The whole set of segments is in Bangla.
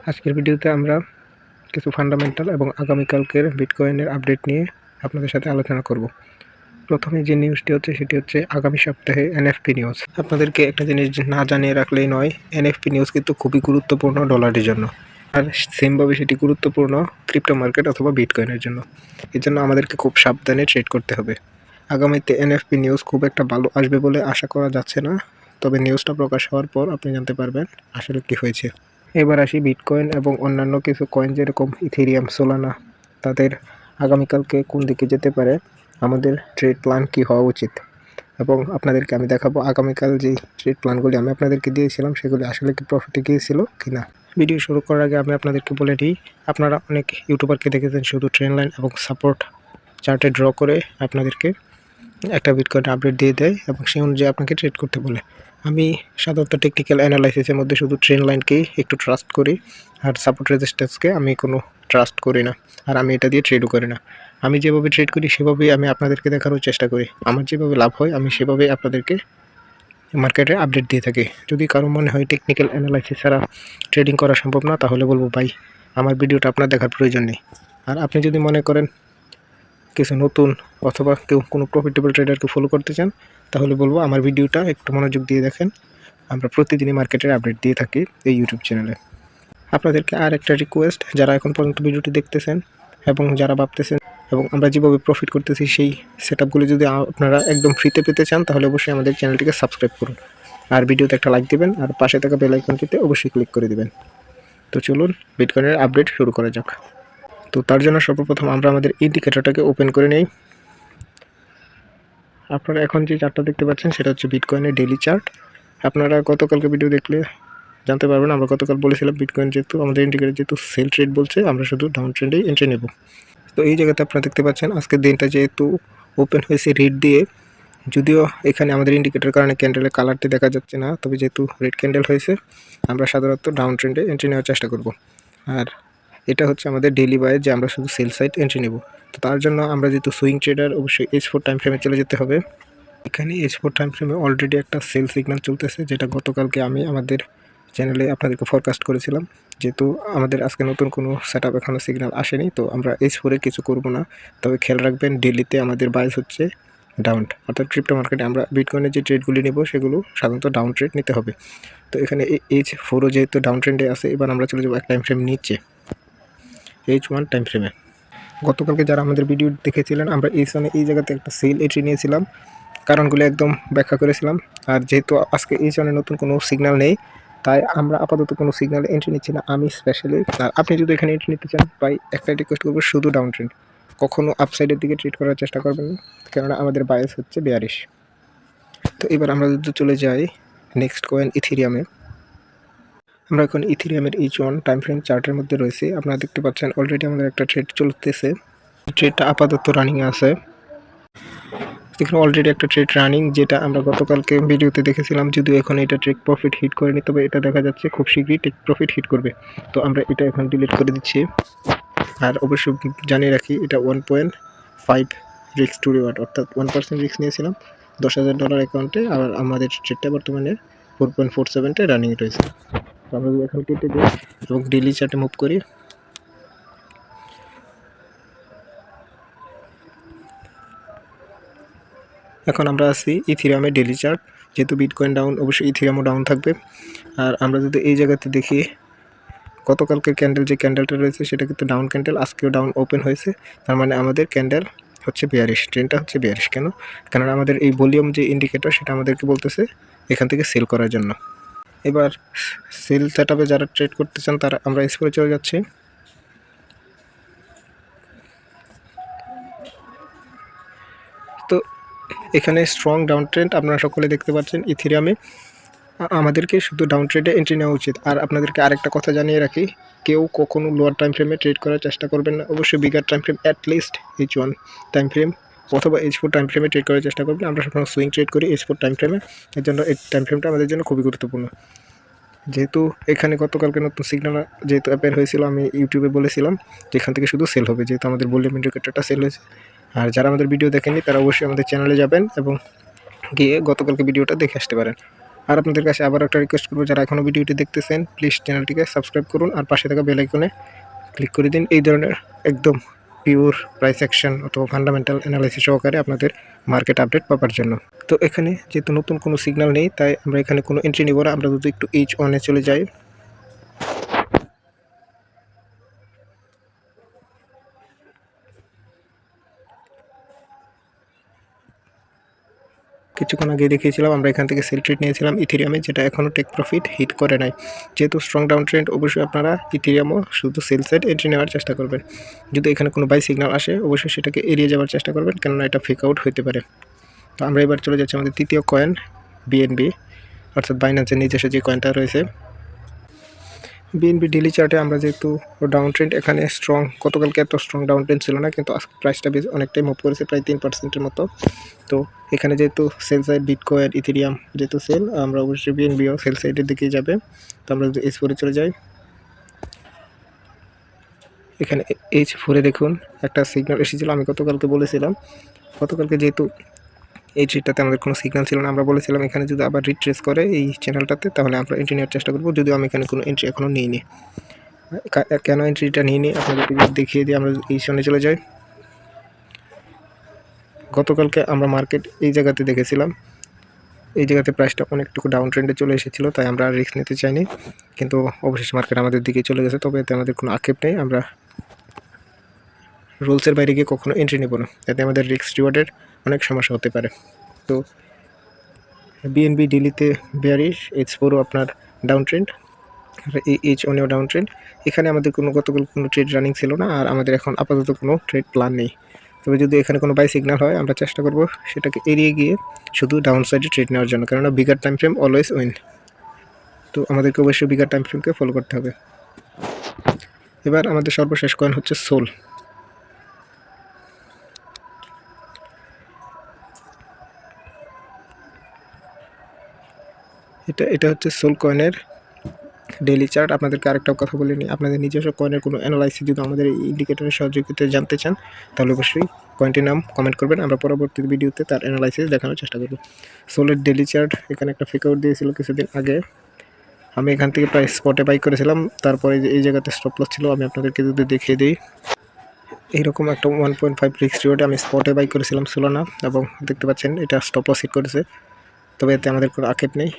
আজকের ভিডিওতে আমরা কিছু ফান্ডামেন্টাল এবং আগামীকালকের বিটকয়েনের আপডেট নিয়ে আপনাদের সাথে আলোচনা করব। প্রথমে যে নিউজটি হচ্ছে সেটি হচ্ছে আগামী সপ্তাহে এনএফপি নিউজ। আপনাদেরকে একটা জিনিস না জানিয়ে রাখলেই নয়, এনএফপি নিউজ কিন্তু খুবই গুরুত্বপূর্ণ ডলারের জন্য, আর সেমভাবে সেটি গুরুত্বপূর্ণ ক্রিপ্টো মার্কেট অথবা বিটকয়েনের জন্য। এর জন্য আমাদেরকে খুব সাবধানে ট্রেড করতে হবে। আগামীতে এনএফপি নিউজ খুব একটা ভালো আসবে বলে আশা করা যাচ্ছে না, তবে নিউজটা প্রকাশ হওয়ার পর আপনি জানতে পারবেন আসলে কী হয়েছে। এবার আসি বিটকয়েন এবং অন্যান্য কিছু কয়েন যেরকম ইথেরিয়াম, সোলানা, তাদের আগামীকালকে কোন দিকে যেতে পারে, আমাদের ট্রেড প্ল্যান কী হওয়া উচিত, এবং আপনাদেরকে আমি দেখাবো আগামীকাল যেই ট্রেড প্ল্যানগুলি আমি আপনাদেরকে দিয়েছিলাম সেগুলি আসলে কি প্রফিটে গিয়েছিল কি না। ভিডিও শুরু করার আগে আমি আপনাদেরকে বলে দিই, আপনারা অনেক ইউটিউবারকে দেখেছেন শুধু ট্রেন্ড লাইন এবং সাপোর্ট চার্টে ড্র করে আপনাদেরকে একটা বিটকয়েন আপডেট দিয়ে দেয় এবং সেই অনুযায়ী আপনাকে ট্রেড করতে বলে। আমি সাধারণত টেকনিক্যাল অ্যানালাইসিসের মধ্যে শুধু ট্রেন্ড লাইনকেই একটু ট্রাস্ট করি, আর সাপোর্ট রেজিস্ট্যান্সকে আমি কোনো ট্রাস্ট করি না, আর আমি এটা দিয়ে ট্রেডও করি না। আমি যেভাবে ট্রেড করি সেভাবেই আমি আপনাদেরকে দেখানোর চেষ্টা করি। আমার যেভাবে লাভ হয় আমি সেভাবেই আপনাদেরকে মার্কেটে আপডেট দিয়ে থাকি। যদি কারো মনে হয় টেকনিক্যাল অ্যানালাইসিস ছাড়া ট্রেডিং করা সম্ভব না, তাহলে বলবো ভাই আমার ভিডিওটা আপনার দেখার প্রয়োজন নেই। আর আপনি যদি মনে করেন কিছু নতুন অথবা কেউ কোনো প্রফিটেবল ট্রেডারকে ফলো করতে চান, তাহলে বলবো আমার ভিডিওটা একটু মনোযোগ দিয়ে দেখেন। আমরা প্রতিদিনই মার্কেটের আপডেট দিয়ে থাকি এই ইউটিউব চ্যানেলে। আপনাদেরকে আর একটা রিকোয়েস্ট, যারা এখন পর্যন্ত ভিডিওটি দেখতেছেন এবং যারা ভাবতেছেন এবং আমরা যেভাবে প্রফিট করতেছি সেই সেটআপগুলো যদি আপনারা একদম ফ্রিতে পেতে চান, তাহলে অবশ্যই আমাদের চ্যানেলটিকে সাবস্ক্রাইব করুন, আর ভিডিওতে একটা লাইক দিবেন, আর পাশে থাকা বেল আইকনটিতে অবশ্যই ক্লিক করে দিবেন। তো চলুন বিটকয়েনের আপডেট শুরু করা যাক। তো তার জন্য সর্বপ্রথম আমরা আমাদের ইন্ডিকেটরটাকে ওপেন করে নেই। আপনারা এখন যে চার্টটা দেখতে পাচ্ছেন সেটা হচ্ছে বিটকয়েনের ডেইলি চার্ট। আপনারা গতকালকে ভিডিও দেখলে জানতে পারবেন, আমরা গতকাল বলেছিলাম বিটকয়েন যেহেতু আমাদের ইন্ডিকেটর যেহেতু সেল ট্রেড বলছে, আমরা শুধু ডাউন ট্রেন্ডেই এন্ট্রি নেব। তো এই জায়গাতে আপনারা দেখতে পাচ্ছেন আজকের দিনটা যেহেতু ওপেন হয়েছে রেড দিয়ে, যদিও এখানে আমাদের ইন্ডিকেটর কারণে ক্যান্ডেলের কালারটি দেখা যাচ্ছে না, তবে যেহেতু রেড ক্যান্ডেল হয়েছে আমরা সাধারণত ডাউন ট্রেন্ডে এন্ট্রি নেওয়ার চেষ্টা করব। আর এটা হচ্ছে আমাদের ডেইলি বায়ে যে আমরা শুধু সেল সাইড এন্ট্রি নেব। তো তার জন্য আমরা যেহেতু সুইং ট্রেডার, অবশ্যই H4 টাইম ফ্রেমে চলে যেতে হবে। এখানে H4 টাইম ফ্রেমে অলরেডি একটা সেল সিগন্যাল চলতেছে, যেটা গতকালকে আমি আমাদের চ্যানেলে আপনাদেরকে ফরকাস্ট করেছিলাম। যেহেতু আমাদের আজকে নতুন কোনো সেটআপ এখনও সিগন্যাল আসেনি, তো আমরা H4-এ কিছু করব না। তবে খেয়াল রাখবেন ডেইলিতে আমাদের বাইস হচ্ছে ডাউন, অর্থাৎ ক্রিপ্টো মার্কেটে আমরা বিটকয়েনের যে ট্রেডগুলি নেব সেগুলো সাধারণত ডাউন ট্রেড নিতে হবে। তো এখানে H4ও যেহেতু ডাউন ট্রেন্ডে আছে, এবার আমরা চলে যাবো এক টাইম ফ্রেম নিচে H1 টাইম ফ্রেমে। গতকালকে যারা আমাদের ভিডিও দেখেছিলেন, আমরা এই জায়গাতে একটা সেল এন্ট্রি নিয়েছিলাম, কারণগুলো একদম ব্যাখ্যা করেছিলাম। আর যেহেতু আজকে H1-এ নতুন কোনো সিগন্যাল নেই, তাই আমরা আপাতত কোনো সিগন্যালে এন্ট্রি নিচ্ছি না আমি স্পেশালি। আর আপনি যদি এখানে এন্ট্রি নিতে চান, ভাই একটাই রিকোয়েস্ট করবো, শুধু ডাউন ট্রেন্ড, কখনো আপসাইডের দিকে ট্রেড করার চেষ্টা করবেন না, কেননা আমাদের বায়াস হচ্ছে বেয়ারিশ। তো এবার আমরা যদি চলে যাই নেক্সট কয়েন ইথেরিয়ামে। আমরা এখন ইথেরিয়ামের H1 টাইম ফ্রেম চার্টের মধ্যে রয়েছি। আপনারা দেখতে পাচ্ছেন অলরেডি আমাদের একটা ট্রেড চলতেছে, ট্রেডটা আপাতত রানিংয়ে আছে। এখানে অলরেডি একটা ট্রেড রানিং, যেটা আমরা গতকালকে ভিডিওতে দেখেছিলাম, যদিও এখন এটা ট্রেক প্রফিট হিট করেনি, তবে এটা দেখা যাচ্ছে খুব শীঘ্রই টেক প্রফিট হিট করবে। তো আমরা এটা এখন ডিলিট করে দিচ্ছি। আর অবশ্যই জানিয়ে রাখি, এটা 1.5 রিস্ক টু রিওয়ার্ড, অর্থাৎ 1% রিস্ক নিয়েছিলাম $10,000 অ্যাকাউন্টে, আর আমাদের ট্রেডটা বর্তমানে 4.47-তে রানিং রয়েছে। তো আমরা যদি এখন কেটে দিই এবং ডেইলি চার্টে মুভ করি, এখন আমরা আছি ইথেরিয়ামের ডেইলি চার্ট। যেহেতু বিটকয়েন ডাউন, অবশ্যই ইথেরিয়ামও ডাউন থাকবে। আর আমরা যদি এই জায়গাতে দেখি, গতকালকের ক্যান্ডেল যে ক্যান্ডেলটা রয়েছে সেটা কিন্তু ডাউন ক্যান্ডেল, আজকেও ডাউন ওপেন হয়েছে। তার মানে আমাদের ক্যান্ডেল হচ্ছে বেয়ারিশ, ট্রেন্ডটা হচ্ছে বেয়ারিশ। কেননা আমাদের এই ভলিউম যে ইন্ডিকেটর সেটা আমাদেরকে বলতেছে এখান থেকে সেল করার জন্য। এবার সেল সেটআপে যারা ট্রেড করতে চান তারা আমরা H4-এ চলে যাচ্ছি। তো এখানে স্ট্রং ডাউন ট্রেন্ড আপনারা সকলে দেখতে পাচ্ছেন ইথেরিয়ামে। আমাদেরকে শুধু ডাউন ট্রেডে এন্ট্রি নেওয়া উচিত। আর আপনাদেরকে আরেকটা কথা জানিয়ে রাখি, কেউ কখনো লোয়ার টাইম ফ্রেমে ট্রেড করার চেষ্টা করবেন না, অবশ্যই bigger time frame, at least H1 time frame অথবা H4 টাইম ফ্রেমে ট্রেড করার চেষ্টা করবেন। আমরা সবসময় সুইং ট্রেড করি H4 টাইম ফ্রেমে, এর জন্য এই টাইম ফ্রেমটা আমাদের জন্য খুবই গুরুত্বপূর্ণ। যেহেতু এখানে গতকালকে নতুন সিগন্যাল যেহেতু অ্যাপেয়ার হয়েছিল, আমি ইউটিউবে বলেছিলাম যে এখান থেকে শুধু সেল হবে, যেহেতু আমাদের ভলিউম ইন্ডিকেটরটা সেল হয়েছে। আর যারা আমাদের ভিডিও দেখেননি তারা অবশ্যই আমাদের চ্যানেলে যাবেন এবং গিয়ে গতকালকে ভিডিওটা দেখে আসতে পারেন। আর আপনাদের কাছে আবার একটা রিকোয়েস্ট করবো, যারা এখনও ভিডিওটি দেখতেছেন প্লিজ চ্যানেলটিকে সাবস্ক্রাইব করুন আর পাশে থাকা বেল আইকনে ক্লিক করে দিন এই ধরনের একদম পিওর প্রাইস অ্যাকশন অথবা ফান্ডামেন্টাল অ্যানালাইসিস সহকারে আপনাদের মার্কেট আপডেট পাওয়ার জন্য। তো এখানে যেহেতু নতুন কোনো সিগন্যাল নেই তাই আমরা এখানে কোনো এন্ট্রি নেব না। আমরা যদি একটু H1 চলে যাই, কিছুক্ষণ আগে দেখিয়েছিলাম আমরা এখান থেকে সেল ট্রেড নিয়েছিলাম ইথেরিয়ামে, যেটা এখনও টেক প্রফিট হিট করে নাই। যেহেতু স্ট্রং ডাউন ট্রেন্ড, অবশ্যই আপনারা ইথেরিয়ামও শুধু সেল সাইড এন্ট্রি নেওয়ার চেষ্টা করবেন। যদি এখানে কোনো বাই সিগন্যাল আসে অবশ্যই সেটাকে এড়িয়ে যাওয়ার চেষ্টা করবেন, কেননা এটা ফেক আউট হতে পারে। তো আমরা এবার চলে যাচ্ছি আমাদের তৃতীয় কয়েন বিএনবি, অর্থাৎ বাইন্যান্সের নিজস্ব যে কয়েনটা রয়েছে। বিএনবি ডেলি চার্টে আমরা যেহেতু ডাউন ট্রেন্ড এখানে স্ট্রং, গতকালকে এত স্ট্রং ডাউন ট্রেন্ড ছিল না, কিন্তু আজকে প্রাইসটা বেশ অনেকটাই মুভ করেছে, প্রায় 3% মতো। তো এখানে যেহেতু সেল সাইড বিটকয়েন ইথেরিয়াম যেহেতু সেল, আমরা অবশ্যই বিএনবিও সেল সাইডের দিকেই যাবে। তো আমরা যদি H4 চলে যাই, এখানে H4 দেখুন একটা সিগন্যাল এসেছিলো। আমি গতকালকে বলেছিলাম, গতকালকে যেহেতু এই ট্রেডটাতে আমাদের কোনো সিগন্যাল ছিল না, আমরা বলেছিলাম এখানে যদি আবার রিট্রেস করে এই চ্যানেলটাতে তাহলে আমরা এন্ট্রি নেওয়ার চেষ্টা করবো, যদিও আমি এখানে কোনো এন্ট্রি এখনও নিইনি। কেন এন্ট্রিটা নিইনি আপনাদেরকে দেখিয়ে দিয়ে আমরা এই সামনে চলে যাই। গতকালকে আমরা মার্কেট এই জায়গাতে দেখেছিলাম, এই জায়গাতে প্রাইসটা অনেকটুকু ডাউন ট্রেন্ডে চলে এসেছিলো, তাই আমরা রিস্ক নিতে চাইনি, কিন্তু অবশেষে মার্কেট আমাদের দিকে চলে গেছে। তবে এতে আমাদের কোনো আক্ষেপ নেই, আমরা রুলসের বাইরে গিয়ে কখনো এন্ট্রি নেব না, এতে আমাদের রিস্ক রিওয়ার্ডের অনেক সমস্যা হতে পারে। তো বিএনবি ডেলিতে বেয়ারিশ, H4ও আপনার ডাউন ট্রেন্ড, আর এই H1ও ডাউন ট্রেন্ড। এখানে আমাদের গতকাল কোনো ট্রেড রানিং ছিল না, আর আমাদের এখন আপাতত কোনো ট্রেড প্ল্যান নেই। তবে যদি এখানে কোনো বাই সিগন্যাল হয় আমরা চেষ্টা করব সেটাকে এড়িয়ে গিয়ে শুধু ডাউন সাইডে ট্রেড নেওয়ার জন্য, কেননা bigger time frame always win. তো আমাদেরকে অবশ্যই বিগার টাইম ফ্রেমকে ফলো করতে হবে। এবার আমাদের সর্বশেষ কয়েন হচ্ছে সোল। এটা হচ্ছে সোল কয়েনের ডেইলি চার্ট। আপনাদেরকে আরেকটা কথা বলে নিই, আপনাদের নিজস্ব কয়েনের কোনো অ্যানালাইসিস যদি আমাদের এই ইন্ডিকেটরের সহযোগিতায় জানতে চান তাহলে অবশ্যই কয়েনটির নাম কমেন্ট করবেন, আমরা পরবর্তী ভিডিওতে তার অ্যানালাইসিস দেখানোর চেষ্টা করব। সোলের ডেইলি চার্ট এখানে একটা ফেক আউট দিয়েছিল কিছুদিন আগে, আমি এখান থেকে প্রায় স্পটে বাই করেছিলাম, তারপরে এই জায়গাতে স্টপ লস ছিল। আমি আপনাদেরকে যদি দেখিয়ে দিই, এইরকম একটা 1.5 রিস্ক রিওয়ার্ডে আমি স্পটে বাই করেছিলাম সোলানা, এবং দেখতে পাচ্ছেন এটা স্টপ লস হিট করেছে। তবে এতে আমাদের কোনো আক্ষেপ নেই,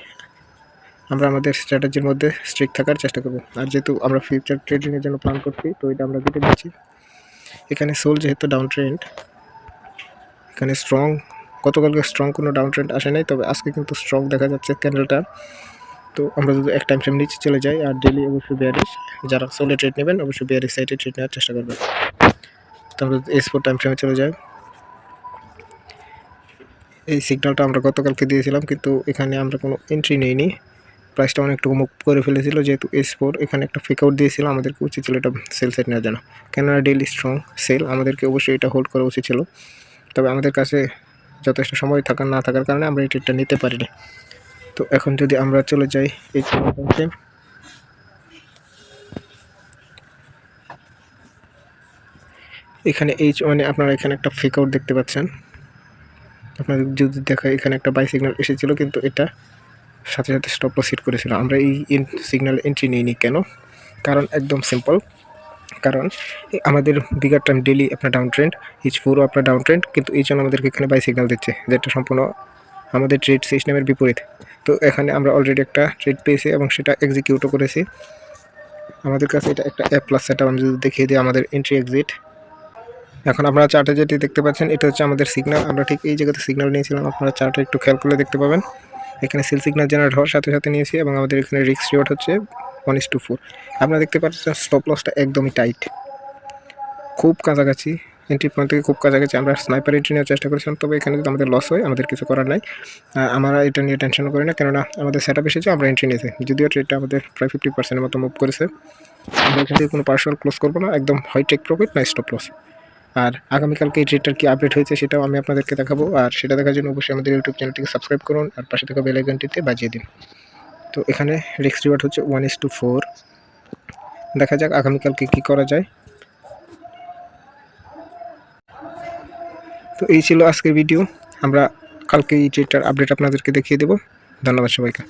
আমরা আমাদের স্ট্র্যাটেজির মধ্যে স্ট্রিক্ট থাকার চেষ্টা করব। আর যেহেতু আমরা ফিউচার ট্রেডিংয়ের জন্য প্ল্যান করছি, তো এটা আমরা কেটে দিচ্ছি। এখানে সোল যেহেতু ডাউন ট্রেন্ড, এখানে স্ট্রং, গতকালকে স্ট্রং কোনো ডাউন ট্রেন্ড আসে নাই, তবে আজকে কিন্তু স্ট্রং দেখা যাচ্ছে ক্যান্ডেলটা। তো আমরা যদি এক টাইম ফ্রেম নিচে চলে যাই, আর ডেলি অবশ্যই বেয়ারিশ, যারা সোলে ট্রেড নেবেন অবশ্যই বেয়ারিশ সাইডে ট্রেড নেওয়ার চেষ্টা করবেন। তো আমরা যদি S4 টাইম ফ্রেমে চলে যাই, এই সিগন্যালটা আমরা গতকালকে দিয়েছিলাম, কিন্তু এখানে আমরা কোনো এন্ট্রি নেইনি, প্রাইসটা অনেকটুকু মুভ করে ফেলেছিল। যেহেতু S4 এখানে একটা ফেক আউট দিয়েছিল, আমাদেরকে উচিত ছিল এটা সেল সাইড নেওয়ার জন্য, কেননা ডেইলি স্ট্রং সেল, আমাদেরকে অবশ্যই এটা হোল্ড করা উচিত ছিল। তবে আমাদের কাছে যথেষ্ট সময় থাকার না থাকার কারণে আমরা এই ট্রেডটা নিতে পারিনি। তো এখন যদি আমরা চলে যাই এখানে H1 আপনারা এখানে একটা ফেক আউট দেখতে পাচ্ছেন। আপনাদের যদি দেখায় এখানে একটা বাই সিগন্যাল এসেছিল, কিন্তু এটা সাথে সাথে স্টপ লস হিট করেছিল। আমরা এই সিগন্যাল এন্ট্রি নিইনি কেন? কারণ একদম সিম্পল, কারণ আমাদের বিগার টাইম ডেলি আপনার ডাউন ট্রেন্ড, H4ও আপনার ডাউন ট্রেন্ড, কিন্তু H1 আমাদেরকে এখানে বাই সিগন্যাল দিচ্ছে, যেটা সম্পূর্ণ আমাদের ট্রেড সিস্টেমের বিপরীত। তো এখানে আমরা অলরেডি একটা ট্রেড পেয়েছি এবং সেটা এক্সিকিউটও করেছি। আমাদের কাছে এটা একটা A+ সেটআপ। আমি যদি দেখিয়ে দিই আমাদের এন্ট্রি এক্সিট, এখন আপনারা চার্টে যেটি দেখতে পাচ্ছেন এটা হচ্ছে আমাদের সিগন্যাল। আমরা ঠিক এই জায়গাতে সিগন্যাল নিয়েছিলাম, আপনারা চার্টে একটু খেয়াল করলে দেখতে পাবেন এখানে সেল সিগন্যাল জেনারেট হওয়ার সাথে সাথে নিয়েছি, এবং আমাদের এখানে রিস্ক রিওয়ার্ড হচ্ছে 1:4। আপনারা দেখতে পাচ্ছেন স্টপ লসটা একদমই টাইট, খুব কাছাকাছি, এন্ট্রি পয়েন্ট থেকে খুব কাছাকাছি। আমরা স্নাইপার এন্ট্রি নেওয়ার চেষ্টা করেছিলাম, তবে এখানে যদি আমাদের লস হয় আমাদের কিছু করার নাই, আমরা এটা নিয়ে টেনশনও করি না, কেননা আমাদের সেট আপ এসেছে, আমরা এন্ট্রি নিয়েছি। যদিও ট্রেডটা আমাদের প্রায় 50%-এর মতো মুভ করেছে, আমরা এখান থেকে কোনো পার্সোনাল ক্লোজ করবো না, একদম হয় টেক প্রফিট না স্টপ লস। আর আগামীকালকে এই ট্রেডটার কি আপডেট হয়েছে সেটাও আমি আপনাদেরকে দেখাবো, আর সেটা দেখার জন্য অবশ্যই আমাদের ইউটিউব চ্যানেলটিকে সাবস্ক্রাইব করুন আর পাশে থাকা বেল আইকনটিতে বাজিয়ে দিন। তো এখানে রিস্ক রিওয়ার্ড হচ্ছে 1:4। দেখা যাক আগামীকালকে কী করা যায়। তো এই ছিল আজকের ভিডিও, আমরা কালকে এই ট্রেডটার আপডেট আপনাদেরকে দেখিয়ে দেবো। ধন্যবাদ সবাইকে।